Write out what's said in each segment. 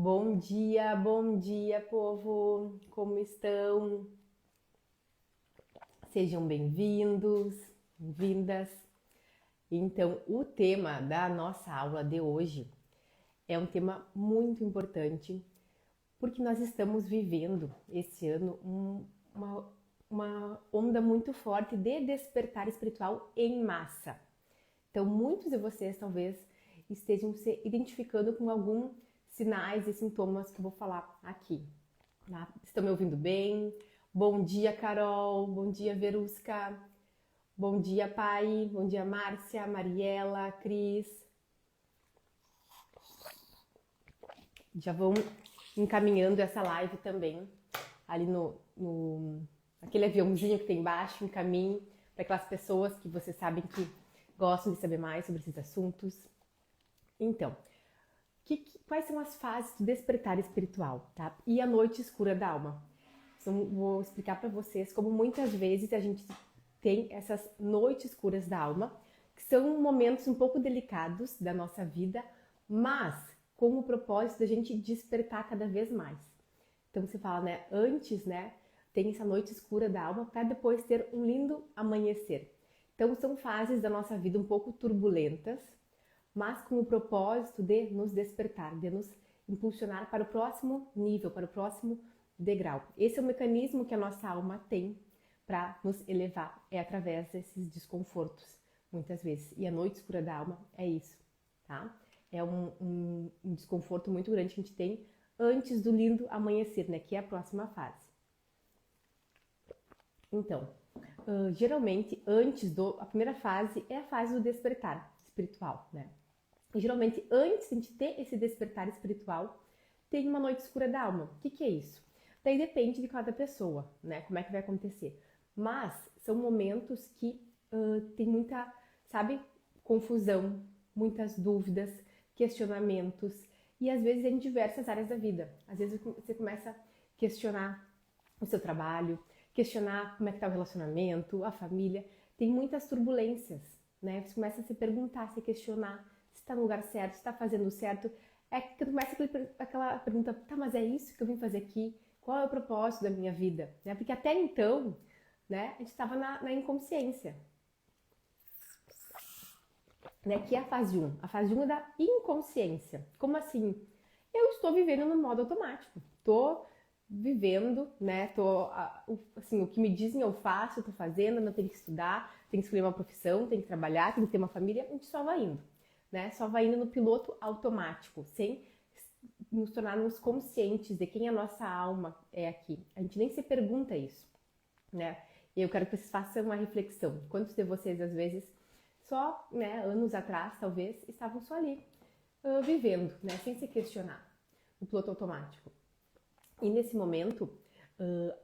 Bom dia, povo! Como estão? Sejam bem-vindos, bem-vindas. Então, o tema da nossa aula de hoje é um tema muito importante, porque nós estamos vivendo esse ano uma onda muito forte de despertar espiritual em massa. Então, muitos de vocês talvez estejam se identificando com algum sinais e sintomas que eu vou falar aqui. Tá? Estão me ouvindo bem? Bom dia, Carol. Bom dia, Verusca. Bom dia, Pai. Bom dia, Márcia, Mariela, Cris. Já vão encaminhando essa live também ali aquele aviãozinho que tem embaixo, encaminhe para aquelas pessoas que vocês sabem que gostam de saber mais sobre esses assuntos. Então, quais são as fases do despertar espiritual, tá? E a noite escura da alma. Então, vou explicar para vocês como muitas vezes a gente tem essas noites escuras da alma, que são momentos um pouco delicados da nossa vida, mas com o propósito da gente despertar cada vez mais. Então, você fala, né? Antes, né? Tem essa noite escura da alma para depois ter um lindo amanhecer. Então, são fases da nossa vida um pouco turbulentas, mas com o propósito de nos despertar, de nos impulsionar para o próximo nível, para o próximo degrau. Esse é o mecanismo que a nossa alma tem para nos elevar, é através desses desconfortos, muitas vezes. E a noite escura da alma é isso, tá? É um desconforto muito grande que a gente tem antes do lindo amanhecer, né? Que é a próxima fase. Então, geralmente, a primeira fase é a fase do despertar espiritual, né? E geralmente, antes de a gente ter esse despertar espiritual, tem uma noite escura da alma. O que é isso? Daí depende de cada pessoa, né? Como é que vai acontecer. Mas são momentos que tem muita, sabe, confusão, muitas dúvidas, questionamentos, e às vezes em diversas áreas da vida. Às vezes você começa a questionar o seu trabalho, questionar como é que está o relacionamento, a família. Tem muitas turbulências, né? Você começa a se perguntar, a se questionar se está no lugar certo, se está fazendo certo. É que começa aquela pergunta, tá, mas é isso que eu vim fazer aqui? Qual é o propósito da minha vida? Né? Porque até então, né, a gente estava na inconsciência. Né? Que é a fase 1. A fase 1 é da inconsciência. Como assim? Eu estou vivendo no modo automático. Estou vivendo, né? Assim, o que me dizem eu faço, eu tô fazendo, não tenho que estudar, tenho que escolher uma profissão, tenho que trabalhar, tenho que ter uma família, a gente só vai indo, né? Só vai indo no piloto automático, sem nos tornarmos conscientes de quem a nossa alma é aqui. A gente nem se pergunta isso, né? E eu quero que vocês façam uma reflexão. Quantos de vocês, às vezes, só, né, anos atrás, talvez, estavam só ali, vivendo, né? Sem se questionar, no piloto automático. E nesse momento,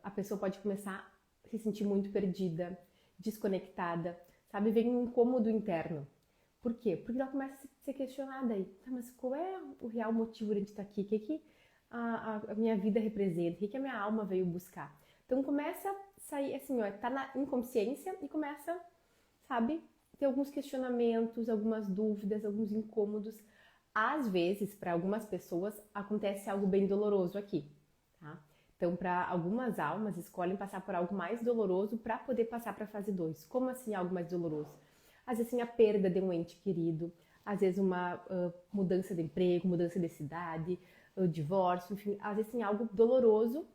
a pessoa pode começar a se sentir muito perdida, desconectada, sabe? Vem um incômodo interno. Por quê? Porque ela começa a se questionar daí. Tá, mas qual é o real motivo de a gente estar aqui? O que a minha vida representa? O que a minha alma veio buscar? Então começa a sair assim, ó, tá na inconsciência e começa, sabe? Ter alguns questionamentos, algumas dúvidas, alguns incômodos. Às vezes, para algumas pessoas, acontece algo bem doloroso aqui. Tá? Então, para algumas almas, escolhem passar por algo mais doloroso para poder passar para a fase 2. Como assim algo mais doloroso? Às vezes, a perda de um ente querido, às vezes uma mudança de emprego, mudança de cidade, divórcio, enfim, às vezes algo doloroso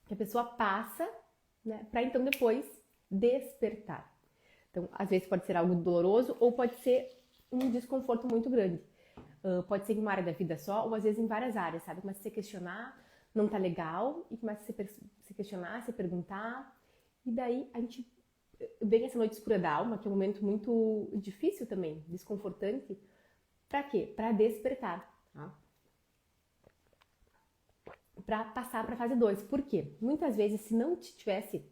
que a pessoa passa, né, para então depois despertar. Então, às vezes pode ser algo doloroso ou pode ser um desconforto muito grande. Pode ser em uma área da vida só ou às vezes em várias áreas, sabe? Começa a se questionar, não tá legal, e começa a se questionar, se perguntar, e daí a gente vem essa noite escura da alma, que é um momento muito difícil também, desconfortante. Pra quê? Pra despertar, tá? Pra passar pra fase 2. Por quê? Muitas vezes, se não tivesse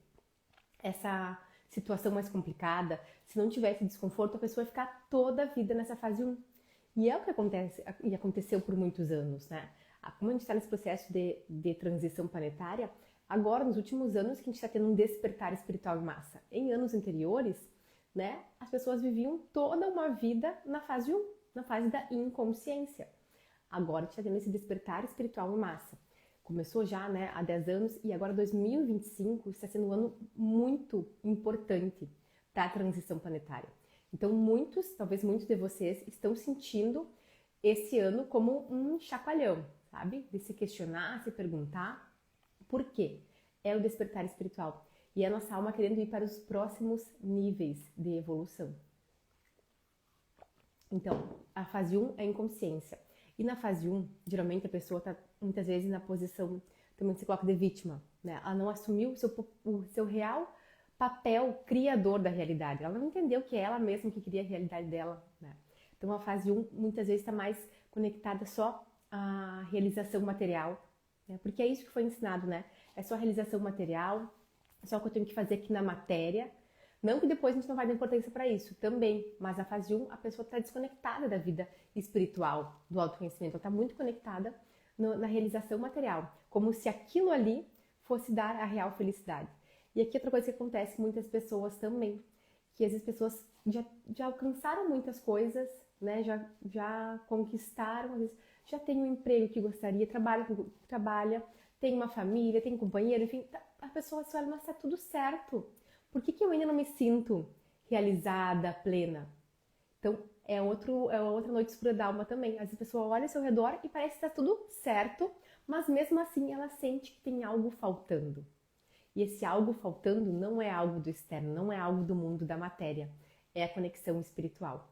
essa situação mais complicada, se não tivesse desconforto, a pessoa vai ficar toda a vida nessa fase 1. E é o que acontece, e aconteceu por muitos anos, né? Como a gente está nesse processo de transição planetária, agora, nos últimos anos, que a gente está tendo um despertar espiritual em massa. Em anos anteriores, né, as pessoas viviam toda uma vida na fase 1, na fase da inconsciência. Agora a gente está tendo esse despertar espiritual em massa. Começou já, né, há 10 anos e agora 2025 está sendo um ano muito importante para a transição planetária. Então talvez muitos de vocês estão sentindo esse ano como um chacoalhão, sabe? De se questionar, se perguntar por quê? É o despertar espiritual. E a nossa alma querendo ir para os próximos níveis de evolução. Então, a fase 1 é inconsciência. E na fase 1, geralmente a pessoa está muitas vezes na posição, também se coloca de vítima, né? Ela não assumiu o seu real papel criador da realidade. Ela não entendeu que é ela mesma que cria a realidade dela, né? Então a fase 1 muitas vezes está mais conectada só à realização material, né? Porque é isso que foi ensinado, né? É só a realização material, é só o que eu tenho que fazer aqui na matéria. Não que depois a gente não vai dar importância para isso, também. Mas a fase 1, a pessoa está desconectada da vida espiritual, do autoconhecimento. Ela está muito conectada na realização material, como se aquilo ali fosse dar a real felicidade. E aqui outra coisa que acontece com muitas pessoas também, que às vezes pessoas já alcançaram muitas coisas, né? Já conquistaram, às vezes já tem um emprego que gostaria, trabalha, tem uma família, tem um companheiro, enfim, a pessoa se olha, mas está tudo certo. Por que eu ainda não me sinto realizada, plena? Então, é outra noite escura da alma também. Às vezes a pessoa olha ao seu redor e parece que está tudo certo, mas mesmo assim ela sente que tem algo faltando. E esse algo faltando não é algo do externo, não é algo do mundo da matéria, é a conexão espiritual.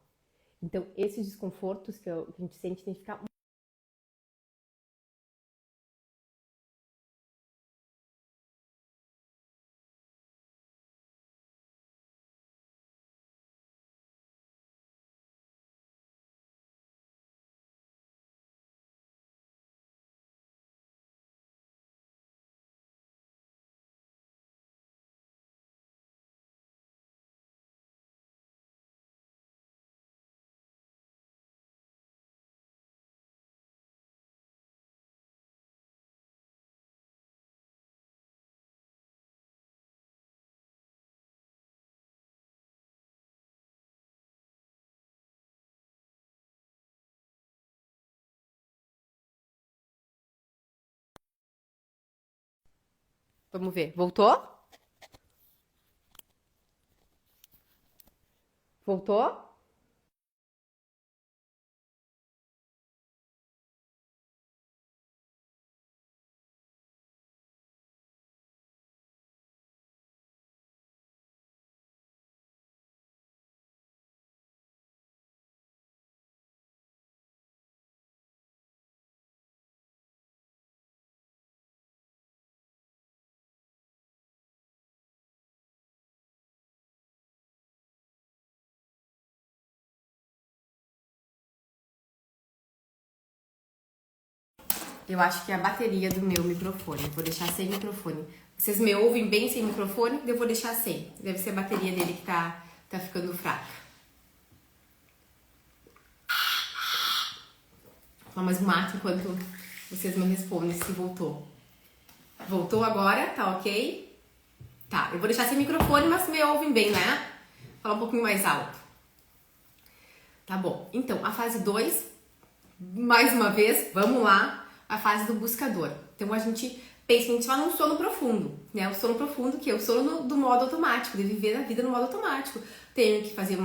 Então, esses desconfortos que a gente sente tem que ficar. Vamos ver. Voltou? Voltou? Eu acho que é a bateria do meu microfone. Eu vou deixar sem microfone. Vocês me ouvem bem sem microfone? Eu vou deixar sem. Deve ser a bateria dele que tá ficando fraca. Vou tomar mais um mate enquanto vocês me respondem se voltou. Voltou agora? Tá ok? Tá, eu vou deixar sem microfone, mas me ouvem bem, né? Falar um pouquinho mais alto. Tá bom. Então, a fase 2, mais uma vez, vamos lá. A fase do buscador. Então a gente pensa, a gente vai num sono profundo, né? O sono profundo que é o sono do modo automático, de viver a vida no modo automático. Tenho que fazer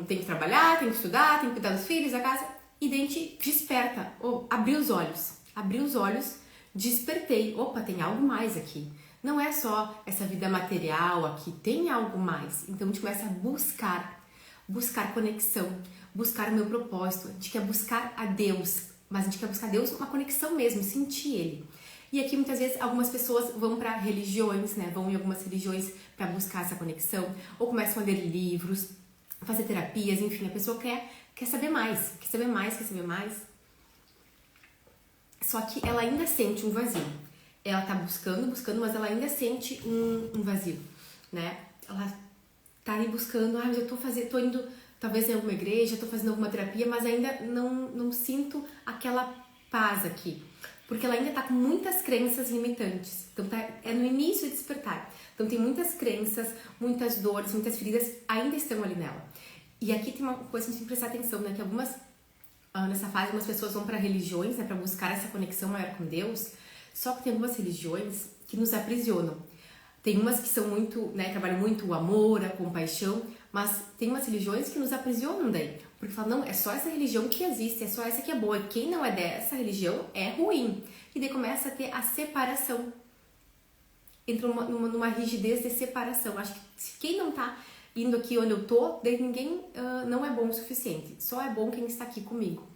tenho que trabalhar, tenho que estudar, tenho que cuidar dos filhos, da casa. E daí a gente desperta, ou abrir os olhos, despertei. Opa, tem algo mais aqui. Não é só essa vida material aqui, tem algo mais. Então a gente começa a buscar conexão, buscar o meu propósito. A gente quer buscar a Deus. Mas a gente quer buscar Deus, uma conexão mesmo, sentir Ele. E aqui muitas vezes algumas pessoas vão para religiões, né? Vão em algumas religiões para buscar essa conexão, ou começam a ler livros, fazer terapias, enfim, a pessoa quer saber mais, quer saber mais, quer saber mais. Só que ela ainda sente um vazio. Ela tá buscando, mas ela ainda sente um vazio, né? Ela tá ali buscando, mas eu tô indo talvez em alguma igreja, estou fazendo alguma terapia, mas ainda não sinto aquela paz aqui. Porque ela ainda está com muitas crenças limitantes. Então é no início de despertar. Então tem muitas crenças, muitas dores, muitas feridas ainda estão ali nela. E aqui tem uma coisa que a gente tem que prestar atenção, né? Que algumas nessa fase, algumas pessoas vão para religiões, né, para buscar essa conexão maior com Deus, só que tem algumas religiões que nos aprisionam. Tem umas que são muito, né, trabalham muito o amor, a compaixão, mas tem umas religiões que nos aprisionam daí. Porque falam, não, é só essa religião que existe, é só essa que é boa. E quem não é dessa religião é ruim. E daí começa a ter a separação. Entra numa rigidez de separação. Acho que quem não tá indo aqui onde eu tô, daí ninguém não é bom o suficiente. Só é bom quem está aqui comigo.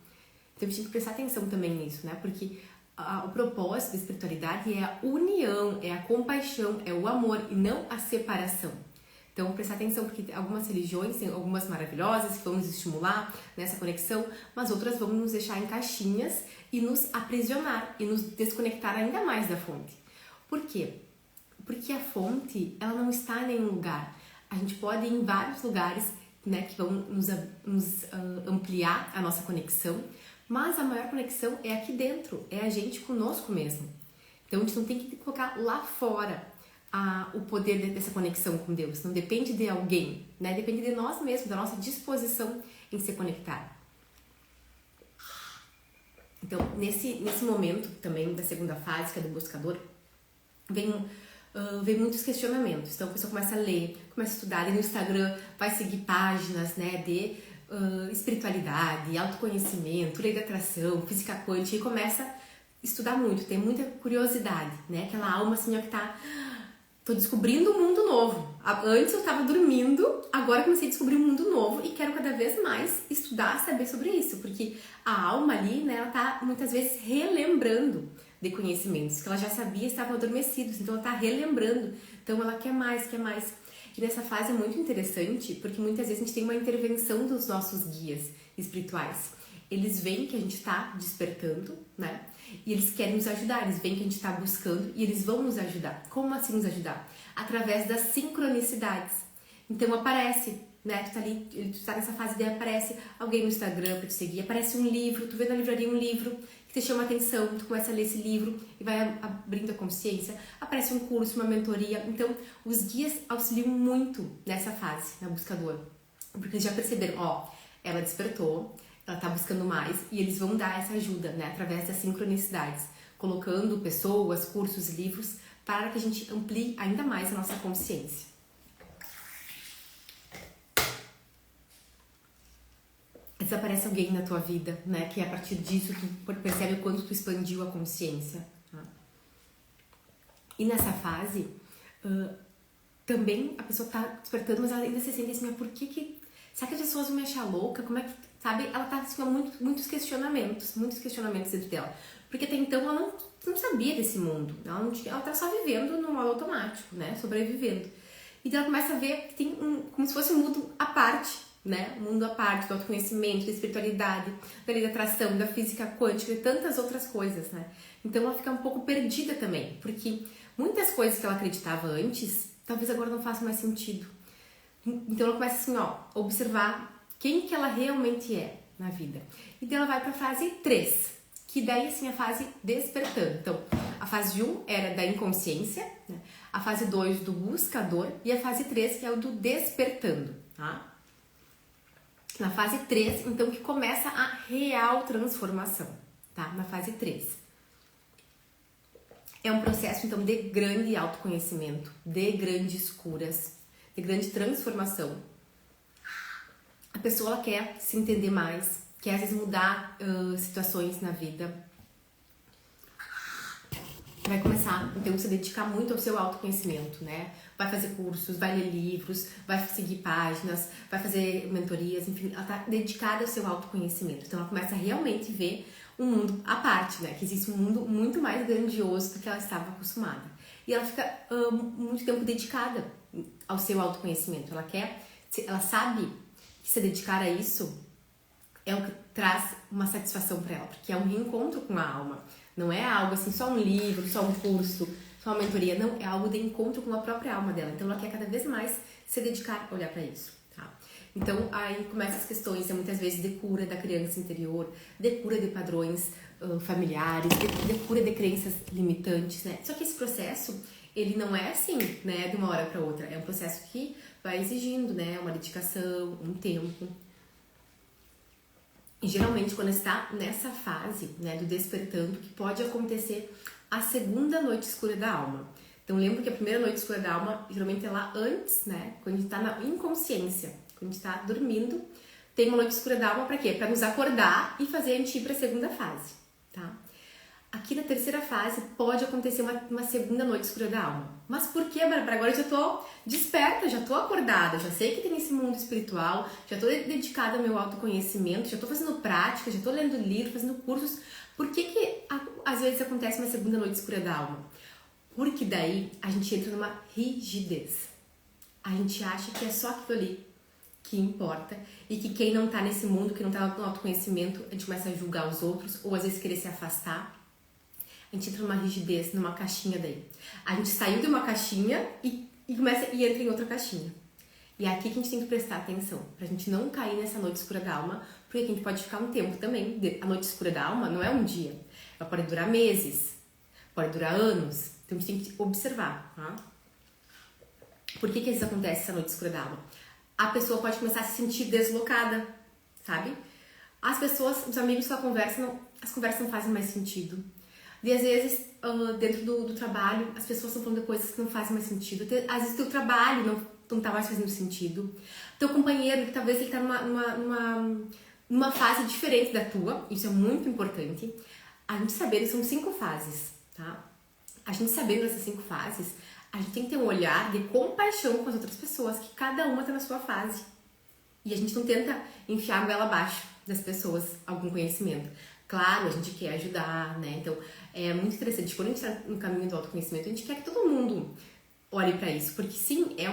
Então a gente tem que prestar atenção também nisso, né? Porque o propósito da espiritualidade é a união, é a compaixão, é o amor e não a separação. Então, prestar atenção, porque algumas religiões, tem algumas maravilhosas que vão nos estimular nessa conexão, mas outras vão nos deixar em caixinhas e nos aprisionar e nos desconectar ainda mais da fonte. Por quê? Porque a fonte, ela não está em nenhum lugar. A gente pode ir em vários lugares, né, que vão nos ampliar a nossa conexão, mas a maior conexão é aqui dentro, é a gente conosco mesmo. Então, a gente não tem que colocar lá fora o poder dessa conexão com Deus. Não depende de alguém, né? Depende de nós mesmos, da nossa disposição em se conectar. Então, nesse momento também da segunda fase, que é do buscador, vem muitos questionamentos. Então, a pessoa começa a ler, começa a estudar, e no Instagram vai seguir páginas, né, de espiritualidade, autoconhecimento, lei da atração, física quântica, e começa a estudar muito, tem muita curiosidade, né? Aquela alma assim, ó, que tá... Tô descobrindo um mundo novo. Antes eu tava dormindo, agora eu comecei a descobrir um mundo novo e quero cada vez mais estudar, saber sobre isso, porque a alma ali, né, ela tá muitas vezes relembrando de conhecimentos que ela já sabia, estavam adormecidos, então ela tá relembrando, então ela quer mais, quer mais. E nessa fase é muito interessante, porque muitas vezes a gente tem uma intervenção dos nossos guias espirituais. Eles veem que a gente tá despertando, né? E eles querem nos ajudar, eles veem que a gente está buscando e eles vão nos ajudar. Como assim nos ajudar? Através das sincronicidades. Então aparece, né? Tu tá ali, tu tá nessa fase de aparece alguém no Instagram pra te seguir, aparece um livro, tu vê na livraria um livro que te chama a atenção, tu começa a ler esse livro e vai abrindo a consciência, aparece um curso, uma mentoria. Então os guias auxiliam muito nessa fase, na buscadora. Porque eles já perceberam, ó, ela despertou, ela tá buscando mais e eles vão dar essa ajuda, né, através das sincronicidades, colocando pessoas, cursos, livros, para que a gente amplie ainda mais a nossa consciência. Desaparece alguém na tua vida, né, que a partir disso tu percebe o quanto tu expandiu a consciência. Tá? E nessa fase, também a pessoa tá despertando, mas ela ainda se sente assim, mas por que... Será que as pessoas vão me achar louca? Como é que... Sabe? Ela tá assim, com muitos questionamentos dentro dela. Porque até então ela não sabia desse mundo. Ela tá só vivendo no modo automático, né? Sobrevivendo. E daí ela começa a ver que tem como se fosse um mundo à parte, né? Um mundo à parte do autoconhecimento, da espiritualidade, da lei da atração, da física quântica e tantas outras coisas, né? Então ela fica um pouco perdida também. Porque muitas coisas que ela acreditava antes, talvez agora não façam mais sentido. Então ela começa assim, ó, a observar quem que ela realmente é na vida. E daí ela vai para a fase 3, que daí assim a fase despertando. Então, a fase 1 era da inconsciência, né? A fase 2 do buscador e a fase 3 que é o do despertando, tá? Na fase 3, então, que começa a real transformação, tá? Na fase 3. É um processo, então, de grande autoconhecimento, de grandes curas, de grande transformação. A pessoa ela quer se entender mais, quer às vezes mudar situações na vida. Vai começar, então, a se dedicar muito ao seu autoconhecimento, né? Vai fazer cursos, vai ler livros, vai seguir páginas, vai fazer mentorias, enfim, ela tá dedicada ao seu autoconhecimento. Então, ela começa a realmente ver um mundo à parte, né? Que existe um mundo muito mais grandioso do que ela estava acostumada. E ela fica muito tempo dedicada ao seu autoconhecimento. Ela sabe que se dedicar a isso é o que traz uma satisfação para ela, porque é um reencontro com a alma. Não é algo assim, só um livro, só um curso, só uma mentoria. Não, é algo de encontro com a própria alma dela. Então, ela quer cada vez mais se dedicar a olhar para isso, tá? Então, aí começam as questões, muitas vezes, de cura da criança interior, de cura de padrões familiares, de cura de crenças limitantes, né? Só que esse processo, ele não é assim, né, de uma hora para outra. É um processo que vai exigindo, né, uma dedicação, um tempo. E geralmente quando está nessa fase, né, do despertando, que pode acontecer a segunda noite escura da alma. Então lembra que a primeira noite escura da alma geralmente é lá antes, né, quando a gente está na inconsciência, quando a gente está dormindo. Tem uma noite escura da alma para quê? Para nos acordar e fazer a gente ir para a segunda fase, tá? Aqui na terceira fase pode acontecer uma segunda noite escura da alma. Mas por que, Bárbara? Agora eu já tô desperta, já tô acordada, já sei que tem esse mundo espiritual, já tô dedicada ao meu autoconhecimento, já tô fazendo prática, já tô lendo livros, fazendo cursos. Por que às vezes acontece uma segunda noite escura da alma? Porque daí a gente entra numa rigidez. A gente acha que é só aquilo ali que importa e que quem não tá nesse mundo, que não tá no autoconhecimento, a gente começa a julgar os outros ou às vezes querer se afastar. A gente entra numa rigidez, numa caixinha daí. A gente saiu de uma caixinha e entra em outra caixinha. E é aqui que a gente tem que prestar atenção, pra gente não cair nessa noite escura da alma, porque a gente pode ficar um tempo também. A noite escura da alma não é um dia, ela pode durar meses, pode durar anos. Então a gente tem que observar, tá? Por que isso acontece, essa noite escura da alma? A pessoa pode começar a se sentir deslocada, sabe? As pessoas, os amigos que ela conversa, as conversas não fazem mais sentido. E às vezes, dentro do trabalho, as pessoas estão falando de coisas que não fazem mais sentido. Às vezes, teu trabalho não tá mais fazendo sentido. Teu companheiro, que talvez ele tá numa fase diferente da tua. Isso é muito importante. A gente sabendo, são 5 fases, tá? A gente sabendo essas 5 fases, a gente tem que ter um olhar de compaixão com as outras pessoas, que cada uma tá na sua fase. E a gente não tenta enfiar a goela abaixo das pessoas algum conhecimento. Claro, a gente quer ajudar, né? Então, é muito interessante. Quando a gente está no caminho do autoconhecimento, a gente quer que todo mundo olhe para isso. Porque, sim, é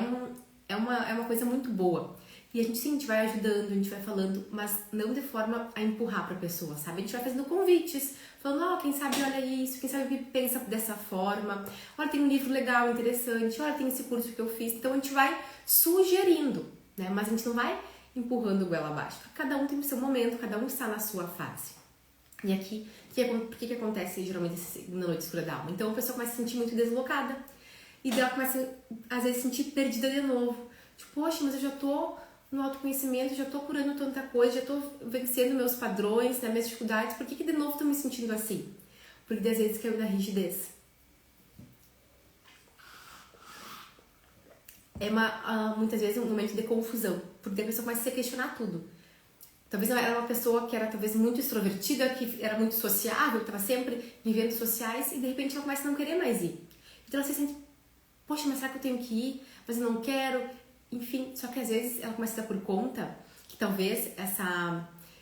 uma coisa muito boa. E a gente vai ajudando, a gente vai falando, mas não de forma a empurrar para a pessoa, sabe? A gente vai fazendo convites, falando, quem sabe olha isso, quem sabe pensa dessa forma. Olha, tem um livro legal, interessante. Olha, tem esse curso que eu fiz. Então, a gente vai sugerindo, né? Mas a gente não vai empurrando goela abaixo. Cada um tem o seu momento, cada um está na sua fase. E aqui, por que acontece geralmente essa segunda noite escura da alma? Então a pessoa começa a se sentir muito deslocada. E daí ela começa, às vezes, a se sentir perdida de novo. Tipo, poxa, mas eu já tô no autoconhecimento, já tô curando tanta coisa, já tô vencendo meus padrões, né, minhas dificuldades. Por que de novo tô me sentindo assim? Porque às vezes caiu na rigidez. É muitas vezes um momento de confusão. Porque a pessoa começa a se questionar tudo. Talvez ela era uma pessoa que era talvez muito extrovertida, que era muito sociável, que estava sempre em eventos sociais e de repente ela começa a não querer mais ir. Então ela se sente, poxa, mas será que eu tenho que ir? Mas eu não quero. Enfim, só que às vezes ela começa a dar por conta que talvez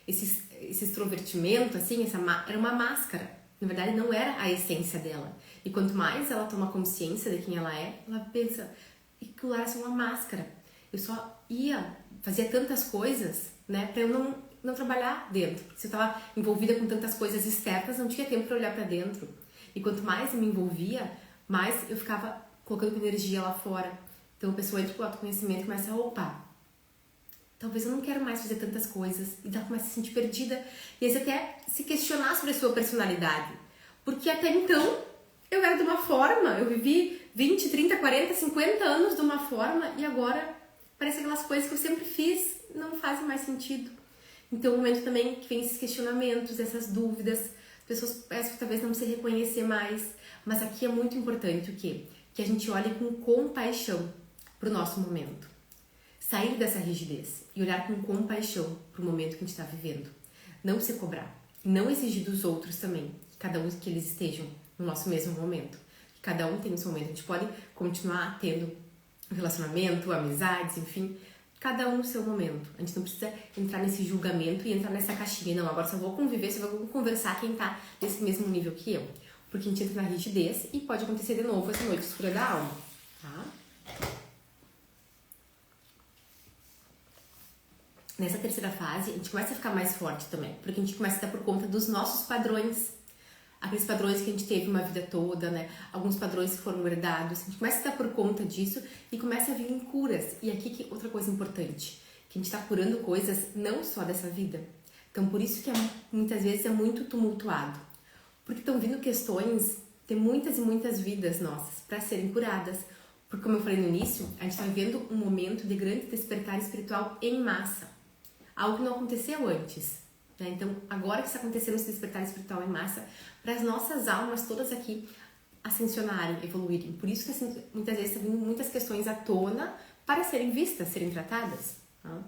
esse extrovertimento, assim, era uma máscara. Na verdade, não era a essência dela. E quanto mais ela toma consciência de quem ela pensa, aquilo era só uma máscara. Eu só fazia tantas coisas, né, pra eu não trabalhar dentro. Porque se eu tava envolvida com tantas coisas externas, não tinha tempo pra olhar pra dentro. E quanto mais eu me envolvia, mais eu ficava colocando energia lá fora. Então a pessoa entra pro autoconhecimento e começa talvez eu não quero mais fazer tantas coisas. E ela começa a se sentir perdida. E aí você até se questionar sobre a sua personalidade. Porque até então eu era de uma forma, eu vivi 20, 30, 40, 50 anos de uma forma e agora parece que aquelas coisas que eu sempre fiz não fazem mais sentido. Então, é um momento também que vem esses questionamentos, essas dúvidas, as pessoas parecem que talvez não se reconhecer mais, mas aqui é muito importante o quê? Que a gente olhe com compaixão para o nosso momento. Sair dessa rigidez e olhar com compaixão para o momento que a gente está vivendo. Não se cobrar, não exigir dos outros também, cada um que eles estejam no nosso mesmo momento. Cada um tem o seu momento, a gente pode continuar tendo relacionamento, amizades, enfim, cada um no seu momento. A gente não precisa entrar nesse julgamento e entrar nessa caixinha. Não, agora só vou conviver, só vou conversar quem tá nesse mesmo nível que eu. Porque a gente entra na rigidez e pode acontecer de novo essa noite escura da alma, tá? Nessa terceira fase, a gente começa a ficar mais forte também, porque a gente começa a dar por conta dos nossos padrões. Aqueles padrões que a gente teve uma vida toda, né? Alguns padrões que foram herdados. A gente começa a dar por conta disso e começa a vir em curas. E aqui que outra coisa importante, que a gente está curando coisas não só dessa vida. Então por isso que muitas vezes é muito tumultuado. Porque estão vindo questões de muitas e muitas vidas nossas para serem curadas. Porque como eu falei no início, a gente está vivendo um momento de grande despertar espiritual em massa. Algo que não aconteceu antes. né? Então, agora que está acontecendo esse despertar espiritual em massa, para as nossas almas todas aqui ascensionarem, evoluírem. Por isso que assim, muitas vezes estão vindo muitas questões à tona para serem vistas, serem tratadas. Tá?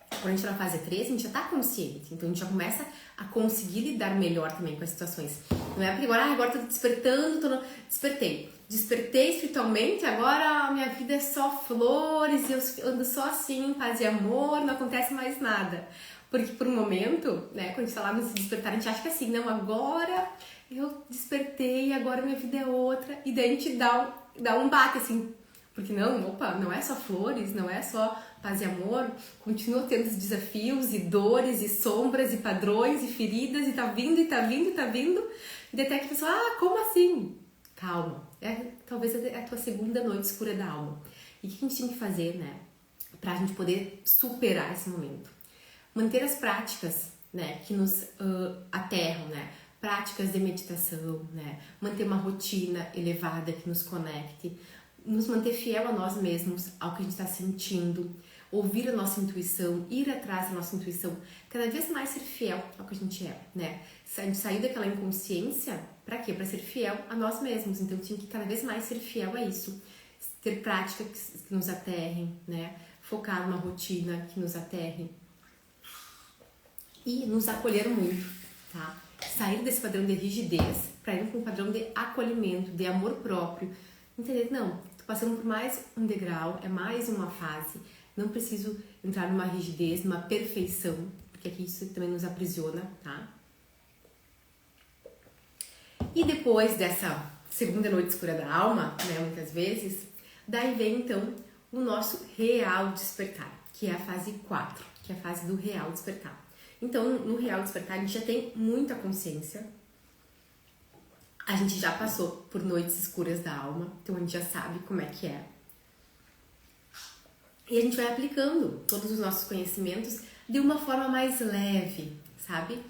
Quando a gente está na fase 3, a gente já está consciente, então a gente já começa a conseguir lidar melhor também com as situações. Não é porque agora estou despertando, despertei espiritualmente, agora a minha vida é só flores, eu ando só assim, paz e amor, não acontece mais nada. Porque por um momento, né, quando a gente está lá no se despertar, a gente acha que assim, não, agora eu despertei, agora minha vida é outra, e daí a gente dá um baque assim, porque não é só flores, não é só paz e amor, continua tendo os desafios e dores e sombras e padrões e feridas e tá vindo, e até que a pessoa, como assim? Calma, talvez é a tua segunda noite escura da alma. E o que a gente tem que fazer, né, pra gente poder superar esse momento? Manter as práticas, né, que nos aterram, né, práticas de meditação, né, manter uma rotina elevada que nos conecte, nos manter fiel a nós mesmos, ao que a gente está sentindo, ouvir a nossa intuição, ir atrás da nossa intuição, cada vez mais ser fiel ao que a gente é, né? A gente sair daquela inconsciência, para quê? Para ser fiel a nós mesmos. Então, tinha que cada vez mais ser fiel a isso, ter práticas que nos aterrem, né? Focar numa rotina que nos aterre e nos acolher muito, tá? Sair desse padrão de rigidez para ir para um padrão de acolhimento, de amor próprio. Entender? Não, tô passando por mais um degrau, é mais uma fase. Não preciso entrar numa rigidez, numa perfeição, porque aqui isso também nos aprisiona, tá? E depois dessa segunda noite escura da alma, né, muitas vezes, daí vem então o nosso real despertar, que é a fase 4, que é a fase do real despertar. Então, no real despertar, a gente já tem muita consciência, a gente já passou por noites escuras da alma, então a gente já sabe como é que é. E a gente vai aplicando todos os nossos conhecimentos de uma forma mais leve, sabe?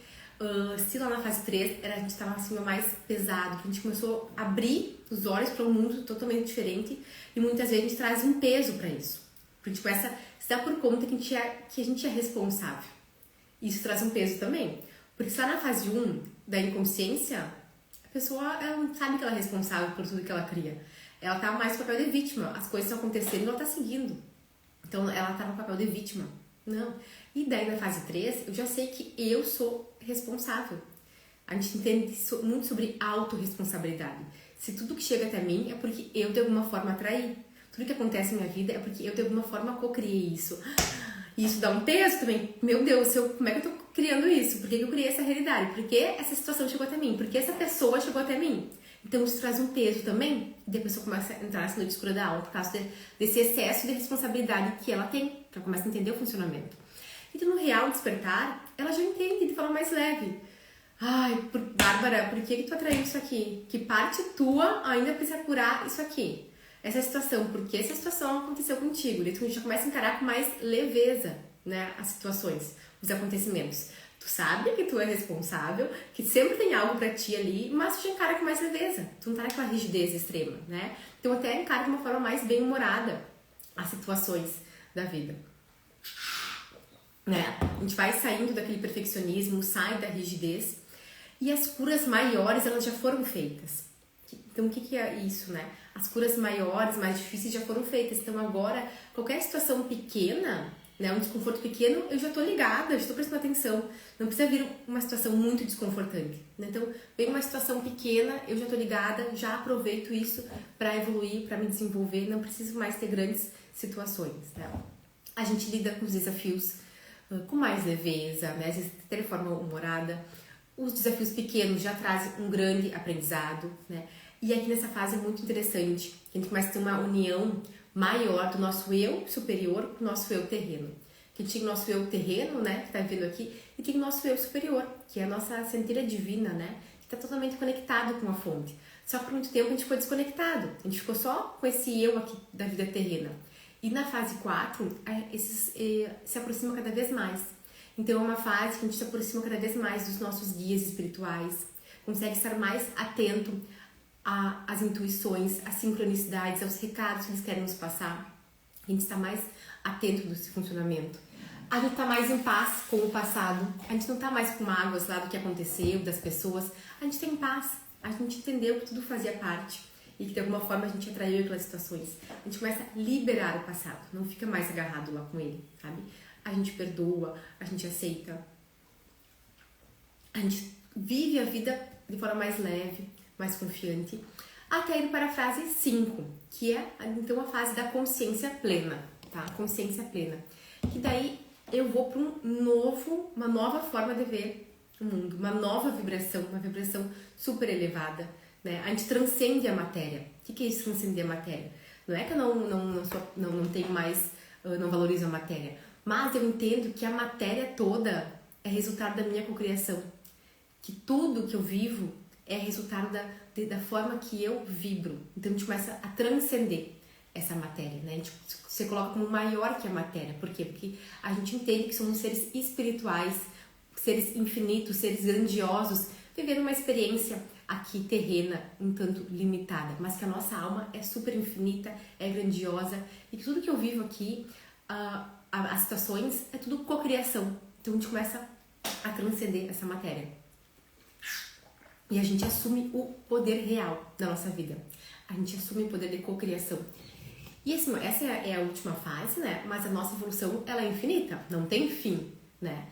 Se lá na fase 3 a gente estava assim mais pesado, que a gente começou a abrir os olhos para um mundo totalmente diferente e muitas vezes a gente traz um peso para isso. Porque a gente começa a se dar por conta que a gente é responsável. Isso traz um peso também. Porque só na fase 1 da inconsciência, a pessoa ela não sabe que ela é responsável por tudo que ela cria. Ela tá mais no papel de vítima. As coisas estão acontecendo e ela tá seguindo. Então, ela tá no papel de vítima. Não. E daí, na fase 3, eu já sei que eu sou responsável. A gente entende muito sobre autorresponsabilidade. Se tudo que chega até mim é porque eu, de alguma forma, atraí. Tudo que acontece na minha vida é porque eu, de alguma forma, co-criei isso. E isso dá um peso também. Meu Deus, como é que eu tô criando isso? Por que eu criei essa realidade? Por que essa situação chegou até mim? Por que essa pessoa chegou até mim? Então, isso traz um peso também, e a pessoa começa a entrar nessa noite escura da alma por causa desse excesso de responsabilidade que ela tem, ela começa a entender o funcionamento. Então, no real despertar, ela já entende de forma mais leve. Bárbara, por que tu atraiu isso aqui? Que parte tua ainda precisa curar isso aqui? Essa situação, por que essa situação aconteceu contigo? E tu já começa a encarar com mais leveza, né, as situações, os acontecimentos. Tu sabe que tu é responsável, que sempre tem algo pra ti ali, mas tu já encara com mais leveza. Tu não tá naquela rigidez extrema, né? Então até encara de uma forma mais bem-humorada as situações da vida. Né? A gente vai saindo daquele perfeccionismo, sai da rigidez e as curas maiores, elas já foram feitas. Então o que é isso, né? As curas maiores, mais difíceis já foram feitas. Então agora, qualquer situação pequena, né, um desconforto pequeno, eu já tô ligada, já estou prestando atenção. Não precisa vir uma situação muito desconfortante. Né? Então, vem uma situação pequena, eu já tô ligada, já aproveito isso para evoluir, para me desenvolver. Não preciso mais ter grandes situações. Né? A gente lida com os desafios com mais leveza, né? Às vezes até de forma humorada. Os desafios pequenos já trazem um grande aprendizado. Né? E aqui nessa fase é muito interessante, que a gente começa a ter uma união maior do nosso eu superior com o nosso eu terreno. Que tinha o nosso eu terreno, né, que tá vivendo aqui, e tem o nosso eu superior, que é a nossa centelha divina, né, que tá totalmente conectado com a fonte. Só que por muito tempo a gente ficou desconectado, a gente ficou só com esse eu aqui da vida terrena. E na fase 4, esses se aproximam cada vez mais. Então é uma fase que a gente se aproxima cada vez mais dos nossos guias espirituais, consegue estar mais atento às intuições, às sincronicidades, aos recados que eles querem nos passar. A gente está mais atento desse funcionamento. A gente tá mais em paz com o passado. A gente não tá mais com mágoas lá do que aconteceu, das pessoas. A gente tem paz. A gente entendeu que tudo fazia parte e que de alguma forma a gente atraiu aquelas situações. A gente começa a liberar o passado. Não fica mais agarrado lá com ele, sabe? A gente perdoa, a gente aceita. A gente vive a vida de forma mais leve, mais confiante. Até ir para a fase 5, que é então a fase da consciência plena, tá? Consciência plena. Que daí eu vou para uma nova forma de ver o mundo, uma nova vibração, uma vibração super elevada, né? A gente transcende a matéria. O que é isso, transcender a matéria? Não é que eu não tenho mais, não valorizo a matéria, mas eu entendo que a matéria toda é resultado da minha cocriação, que tudo que eu vivo é resultado da forma que eu vibro. Então a gente começa a transcender essa matéria, né? A gente se coloca como maior que a matéria. Por quê? Porque a gente entende que somos seres espirituais, seres infinitos, seres grandiosos, vivendo uma experiência aqui terrena, um tanto limitada, mas que a nossa alma é super infinita, é grandiosa, e que tudo que eu vivo aqui, as situações, é tudo cocriação. Então a gente começa a transcender essa matéria. E a gente assume o poder real da nossa vida. A gente assume o poder de cocriação. E assim, essa é a última fase, né? Mas a nossa evolução, ela é infinita, não tem fim, né?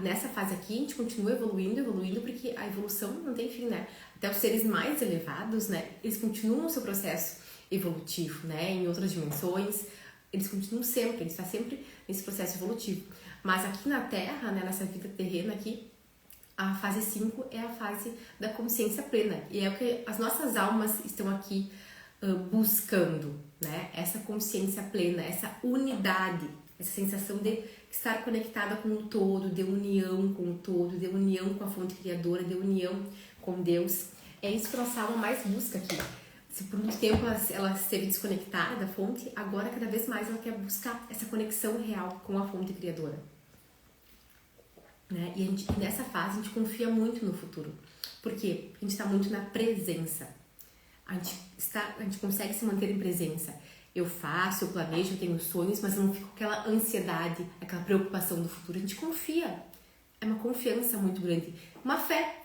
Nessa fase aqui, a gente continua evoluindo, porque a evolução não tem fim, né? Até os seres mais elevados, né? Eles continuam o seu processo evolutivo, né? Em outras dimensões, eles continuam sempre, eles estão sempre nesse processo evolutivo. Mas aqui na Terra, né? Nessa vida terrena aqui, a fase 5 é a fase da consciência plena. E é o que as nossas almas estão aqui buscando, né? Essa consciência plena, essa unidade, essa sensação de estar conectada com o todo, de união com o todo, de união com a fonte criadora, de união com Deus. É isso que a nossa alma mais busca aqui. Se por muito tempo ela esteve desconectada da fonte, agora cada vez mais ela quer buscar essa conexão real com a fonte criadora. Né? E nessa fase a gente confia muito no futuro. Por quê? A gente está muito na presença. A gente consegue se manter em presença. Eu faço, eu planejo, eu tenho sonhos, mas eu não fico com aquela ansiedade, aquela preocupação do futuro. A gente confia. É uma confiança muito grande. Uma fé.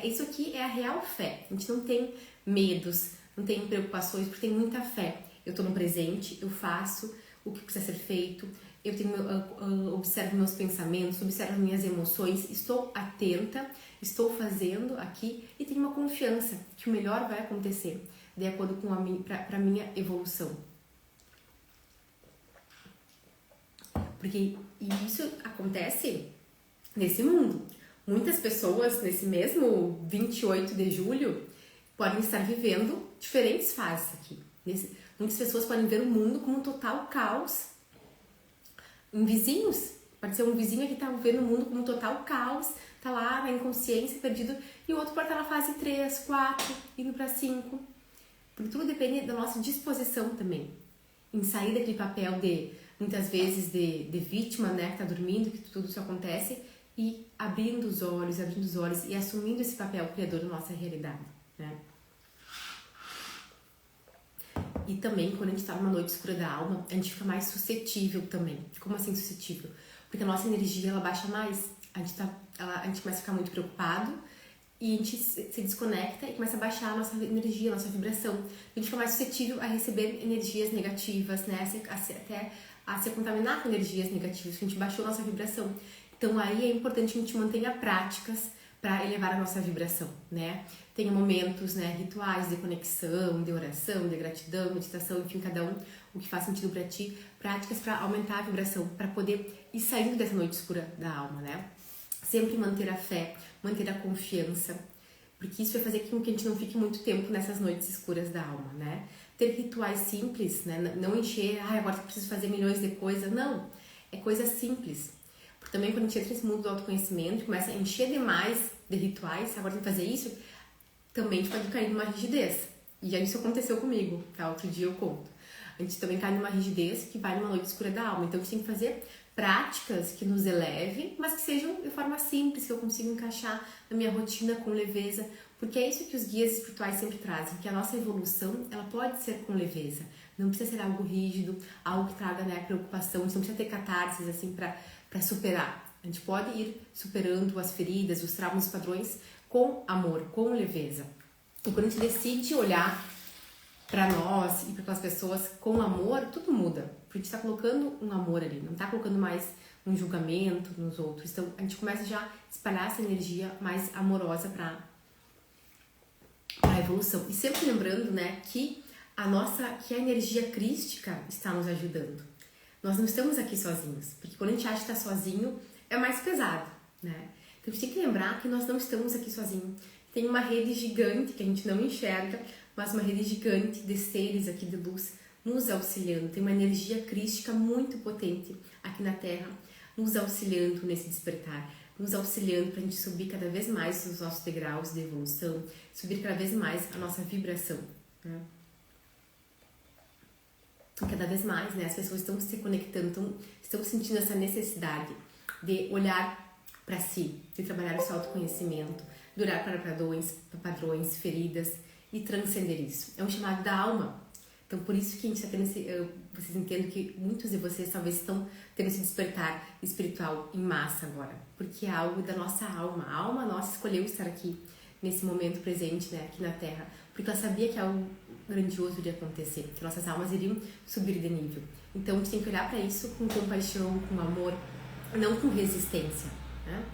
Isso aqui é a real fé. A gente não tem medos, não tem preocupações, porque tem muita fé. Eu estou no presente, eu faço o que precisa ser feito, observo meus pensamentos, observo minhas emoções, estou atenta, estou fazendo aqui e tenho uma confiança que o melhor vai acontecer de acordo com a minha evolução. Porque isso acontece nesse mundo. Muitas pessoas nesse mesmo 28 de julho podem estar vivendo diferentes fases aqui. Muitas pessoas podem ver o mundo como um total caos. Em vizinhos, pode ser um vizinho que está vendo o mundo como um total caos, tá lá na inconsciência, perdido, e o outro pode estar na fase 3, 4, indo para 5. Porque tudo depende da nossa disposição também, em sair daquele papel muitas vezes de vítima, né, que tá dormindo, que tudo isso acontece, e abrindo os olhos e assumindo esse papel criador da nossa realidade, né? E também, quando a gente está numa noite escura da alma, a gente fica mais suscetível também. Como assim suscetível? Porque a nossa energia, ela baixa mais. A gente começa a ficar muito preocupado e a gente se desconecta e começa a baixar a nossa energia, a nossa vibração. A gente fica mais suscetível a receber energias negativas, né? Até a se contaminar com energias negativas, porque a gente baixou a nossa vibração. Então, aí é importante que a gente mantenha práticas para elevar a nossa vibração, né? Tem momentos, né, rituais de conexão, de oração, de gratidão, meditação, enfim, cada um o que faz sentido para ti, práticas para aumentar a vibração, para poder ir saindo dessa noite escura da alma, né? Sempre manter a fé, manter a confiança, porque isso vai fazer com que a gente não fique muito tempo nessas noites escuras da alma, né? Ter rituais simples, né? Não encher, agora eu preciso fazer milhões de coisas, não. É coisa simples. Porque também quando a gente entra nesse mundo do autoconhecimento, começa a encher demais de rituais, agora tem que fazer isso, também a gente pode cair numa rigidez. E já isso aconteceu comigo, tá? Outro dia eu conto. A gente também cai numa rigidez que vai numa noite escura da alma. Então a gente tem que fazer práticas que nos elevem, mas que sejam de forma simples, que eu consiga encaixar na minha rotina com leveza, porque é isso que os guias espirituais sempre trazem, que a nossa evolução, ela pode ser com leveza. Não precisa ser algo rígido, algo que traga, né, preocupação, a gente não precisa ter catarses assim para para superar. A gente pode ir superando as feridas, os traumas, os padrões com amor, com leveza. E quando a gente decide olhar para nós e para aquelas pessoas com amor, tudo muda. Porque a gente está colocando um amor ali, não está colocando mais um julgamento nos outros. Então a gente começa já a espalhar essa energia mais amorosa para a evolução. E sempre lembrando, né, que a energia crística está nos ajudando. Nós não estamos aqui sozinhos, porque quando a gente acha que está sozinho, é mais pesado, né? Então a gente tem que lembrar que nós não estamos aqui sozinhos. Tem uma rede gigante que a gente não enxerga, mas uma rede gigante de seres aqui de luz nos auxiliando. Tem uma energia crística muito potente aqui na Terra, nos auxiliando nesse despertar, nos auxiliando para a gente subir cada vez mais os nossos degraus de evolução, subir cada vez mais a nossa vibração, né? Cada vez mais, né, as pessoas estão se conectando, estão sentindo essa necessidade de olhar para si, de trabalhar o seu autoconhecimento, de olhar para padrões, feridas e transcender isso. É um chamado da alma. Então, por isso que a gente está tendo vocês entendem que muitos de vocês talvez estão tendo esse despertar espiritual em massa agora, porque é algo da nossa alma. A alma nossa escolheu estar aqui, nesse momento presente, né, aqui na Terra, porque ela sabia que algo grandioso iria acontecer, que nossas almas iriam subir de nível. Então, a gente tem que olhar para isso com compaixão, com amor, não com resistência, né?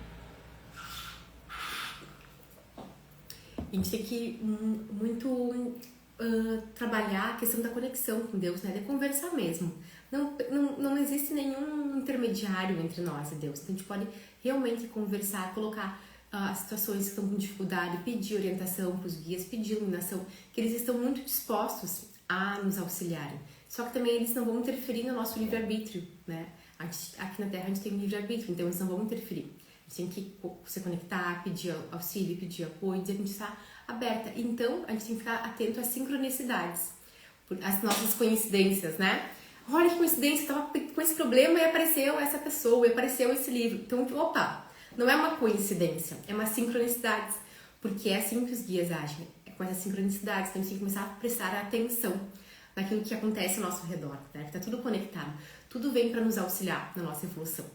A gente tem que muito trabalhar a questão da conexão com Deus, né? De conversar mesmo. Não existe nenhum intermediário entre nós e Deus. Então, a gente pode realmente conversar, colocar as situações que estão com dificuldade, pedir orientação para os guias, pedir iluminação, que eles estão muito dispostos a nos auxiliarem. Só que também eles não vão interferir no nosso livre-arbítrio, né? Aqui na Terra a gente tem um livre-arbítrio, então eles não vão interferir. A gente tem que se conectar, pedir auxílio, pedir apoio, dizer que a gente está aberta. Então, a gente tem que ficar atento às sincronicidades, às nossas coincidências, né? Olha que coincidência, eu estava com esse problema e apareceu essa pessoa, e apareceu esse livro. Então, opa, não é uma coincidência, é uma sincronicidade, porque é assim que os guias agem, é com essas sincronicidades. Então, a gente tem que começar a prestar atenção naquilo que acontece ao nosso redor, né? Que tá tudo conectado, tudo vem para nos auxiliar na nossa evolução.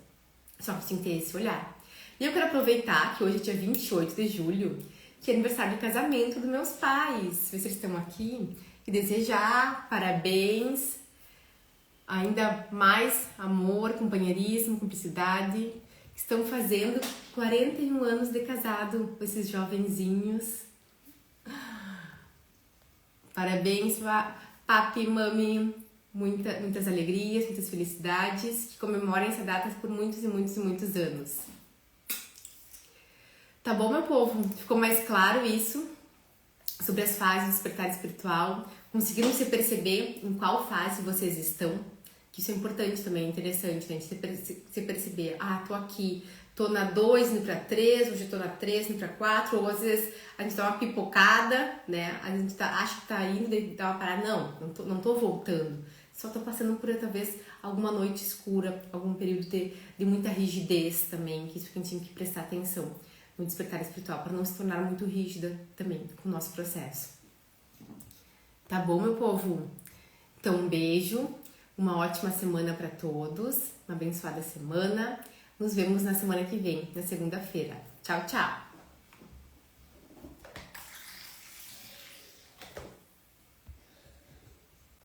Só que a gente tem que ter esse olhar. E eu quero aproveitar que hoje é dia 28 de julho, que é aniversário de casamento dos meus pais. Ver se eles estão aqui. E desejar parabéns, ainda mais amor, companheirismo, cumplicidade. Estão fazendo 41 anos de casado com esses jovenzinhos. Parabéns, papi, mami. Muitas alegrias, muitas felicidades. Que comemorem essa data por muitos e muitos e muitos anos. Tá bom, meu povo? Ficou mais claro isso sobre as fases do despertar espiritual? Conseguiram se perceber em qual fase vocês estão? Que isso é importante também, é interessante, né? Se perceber, tô aqui, tô na 2, indo pra 3, hoje eu tô na 3, indo pra 4, ou às vezes a gente dá uma pipocada, né? A gente acha que tá indo, daí dá uma parada, não tô voltando. Só tô passando por, talvez, alguma noite escura, algum período de muita rigidez também, que isso que a gente tem que prestar atenção no despertar espiritual, para não se tornar muito rígida também com o nosso processo. Tá bom, meu povo? Então, um beijo, uma ótima semana para todos, uma abençoada semana. Nos vemos na semana que vem, na segunda-feira. Tchau, tchau!